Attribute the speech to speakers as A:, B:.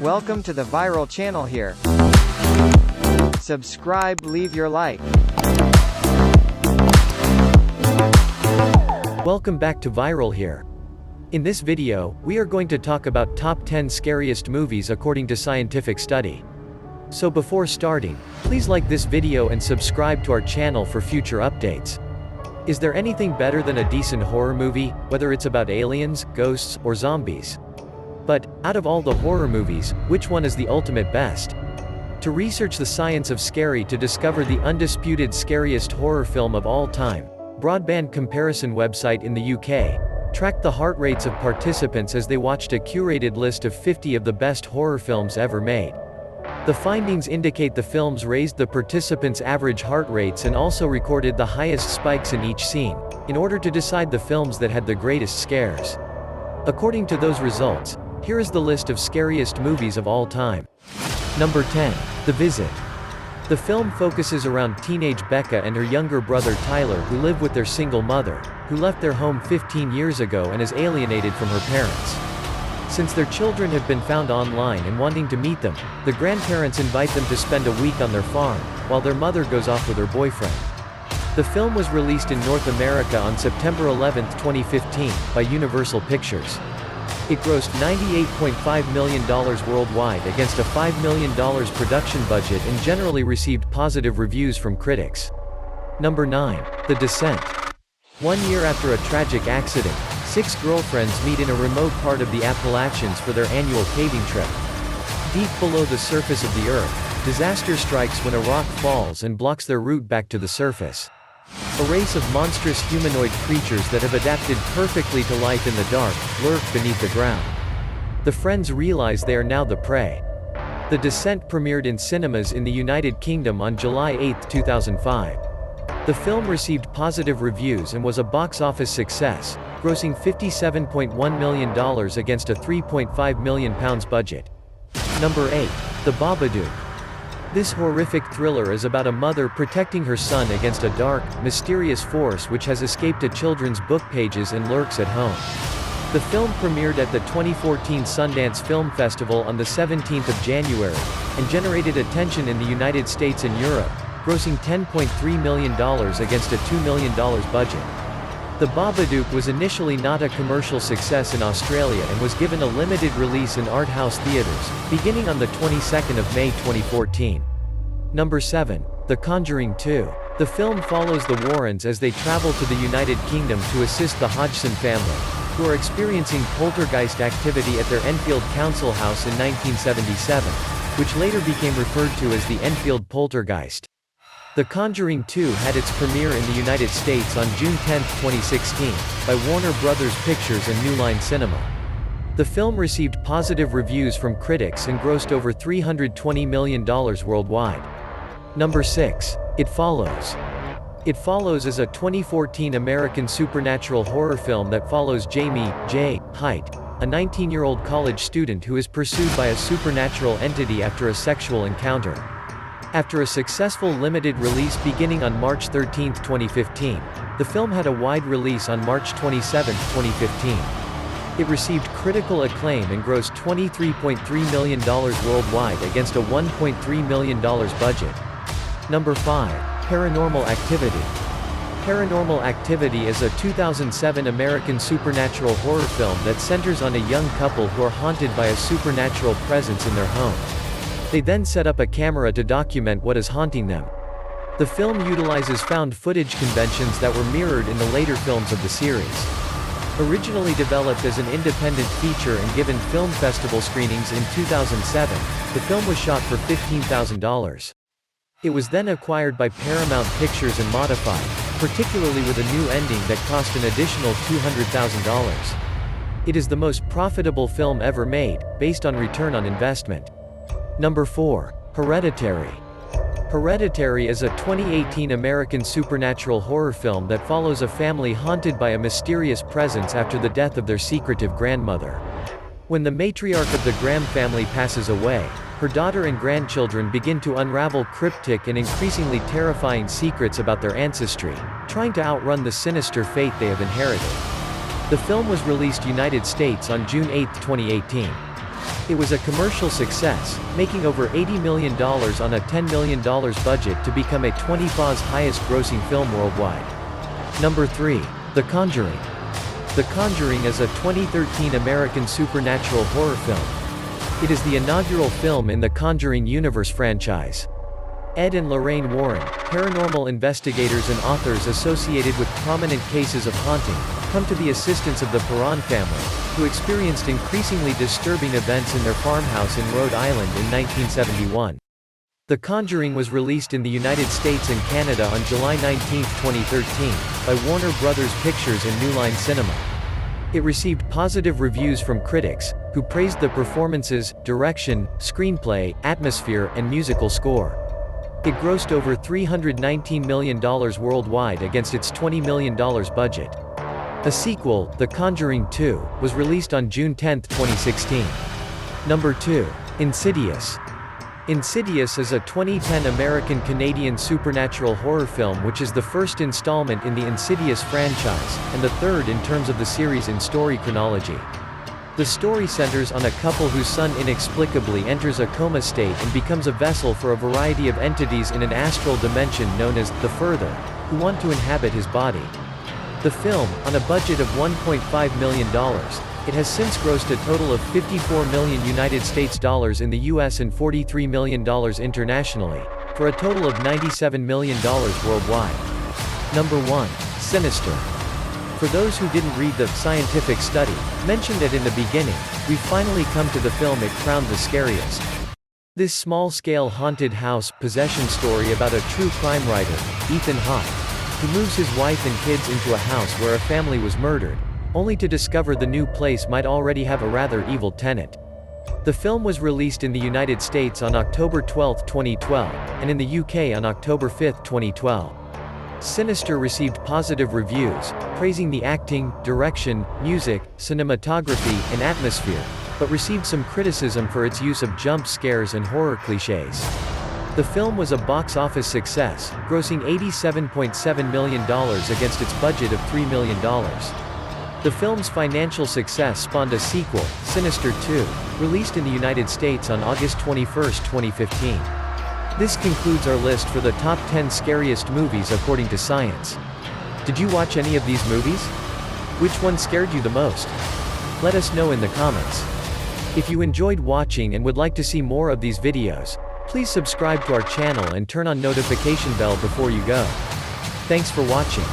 A: Welcome to the Viral channel here. Subscribe, leave your like.
B: Welcome back to Viral here. In this video, we are going to talk about top 10 scariest movies according to scientific study. So before starting, please like this video and subscribe to our channel for future updates. Is there anything better than a decent horror movie, whether it's about aliens, ghosts, or zombies? But, out of all the horror movies, which one is the ultimate best? To research the science of scary to discover the undisputed scariest horror film of all time, broadband comparison website in the UK tracked the heart rates of participants as they watched a curated list of 50 of the best horror films ever made. The findings indicate the films raised the participants' average heart rates and also recorded the highest spikes in each scene, in order to decide the films that had the greatest scares. According to those results, here is the list of scariest movies of all time. Number 10. The Visit. The film focuses around teenage Becca and her younger brother Tyler, who live with their single mother, who left their home 15 years ago and is alienated from her parents. Since their children have been found online and wanting to meet them, the grandparents invite them to spend a week on their farm, while their mother goes off with her boyfriend. The film was released in North America on September 11, 2015, by Universal Pictures. It grossed $98.5 million worldwide against a $5 million production budget and generally received positive reviews from critics. Number 9. The Descent. 1 year after a tragic accident, 6 girlfriends meet in a remote part of the Appalachians for their annual caving trip. Deep below the surface of the Earth, disaster strikes when a rock falls and blocks their route back to the surface. A race of monstrous humanoid creatures that have adapted perfectly to life in the dark, lurk beneath the ground. The friends realize they are now the prey. The Descent premiered in cinemas in the United Kingdom on July 8, 2005. The film received positive reviews and was a box office success, grossing $57.1 million against a £3.5 million budget. Number 8. The Babadook. This horrific thriller is about a mother protecting her son against a dark, mysterious force which has escaped a children's book pages and lurks at home. The film premiered at the 2014 Sundance Film Festival on the 17th of January, and generated attention in the United States and Europe, grossing $10.3 million against a $2 million budget. The Babadook was initially not a commercial success in Australia and was given a limited release in art house theaters, beginning on the 22nd of May 2014. Number 7. The Conjuring 2. The film follows the Warrens as they travel to the United Kingdom to assist the Hodgson family, who are experiencing poltergeist activity at their Enfield council house in 1977, which later became referred to as the Enfield Poltergeist. The Conjuring 2 had its premiere in the United States on June 10, 2016, by Warner Brothers Pictures and New Line Cinema. The film received positive reviews from critics and grossed over $320 million worldwide. Number 6. It Follows. It Follows is a 2014 American supernatural horror film that follows Jamie J. Height, a 19-year-old college student who is pursued by a supernatural entity after a sexual encounter. After a successful limited release beginning on March 13, 2015, the film had a wide release on March 27, 2015. It received critical acclaim and grossed $23.3 million worldwide against a $1.3 million budget. Number 5. Paranormal Activity. Paranormal Activity is a 2007 American supernatural horror film that centers on a young couple who are haunted by a supernatural presence in their home. They then set up a camera to document what is haunting them. The film utilizes found footage conventions that were mirrored in the later films of the series. Originally developed as an independent feature and given film festival screenings in 2007, the film was shot for $15,000. It was then acquired by Paramount Pictures and modified, particularly with a new ending that cost an additional $200,000. It is the most profitable film ever made, based on return on investment. Number 4. Hereditary. Hereditary is a 2018 American supernatural horror film that follows a family haunted by a mysterious presence after the death of their secretive grandmother. When the matriarch of the Graham family passes away, her daughter and grandchildren begin to unravel cryptic and increasingly terrifying secrets about their ancestry, trying to outrun the sinister fate they have inherited. The film was released United States on June 8, 2018. It was a commercial success, making over $80 million on a $10 million budget to become a 20th highest-grossing film worldwide. Number 3. The Conjuring. The Conjuring is a 2013 American supernatural horror film. It is the inaugural film in the Conjuring universe franchise. Ed and Lorraine Warren, paranormal investigators and authors associated with prominent cases of haunting, come to the assistance of the Perron family, who experienced increasingly disturbing events in their farmhouse in Rhode Island in 1971. The Conjuring was released in the United States and Canada on July 19, 2013, by Warner Bros. Pictures and New Line Cinema. It received positive reviews from critics, who praised the performances, direction, screenplay, atmosphere, and musical score. It grossed over $319 million worldwide against its $20 million budget. A sequel, The Conjuring 2, was released on June 10, 2016. Number 2. Insidious. Insidious is a 2010 American-Canadian supernatural horror film which is the first installment in the Insidious franchise, and the third in terms of the series in story chronology. The story centers on a couple whose son inexplicably enters a coma state and becomes a vessel for a variety of entities in an astral dimension known as the Further, who want to inhabit his body. The film, on a budget of $1.5 million, it has since grossed a total of $54 million in the US and $43 million internationally, for a total of $97 million worldwide. Number 1. Sinister. For those who didn't read the scientific study mentioned it in the beginning, we've finally come to the film it crowned the scariest. This small-scale haunted house possession story about a true crime writer, Ethan Hawke, who moves his wife and kids into a house where a family was murdered, only to discover the new place might already have a rather evil tenant. The film was released in the United States on October 12, 2012, and in the UK on October 5, 2012. Sinister received positive reviews, praising the acting, direction, music, cinematography, and atmosphere, but received some criticism for its use of jump scares and horror cliches. The film was a box office success, grossing $87.7 million against its budget of $3 million. The film's financial success spawned a sequel, Sinister 2, released in the United States on August 21, 2015. This concludes our list for the top 10 scariest movies according to science. Did you watch any of these movies? Which one scared you the most? Let us know in the comments. If you enjoyed watching and would like to see more of these videos, please subscribe to our channel and turn on notification bell before you go. Thanks for watching.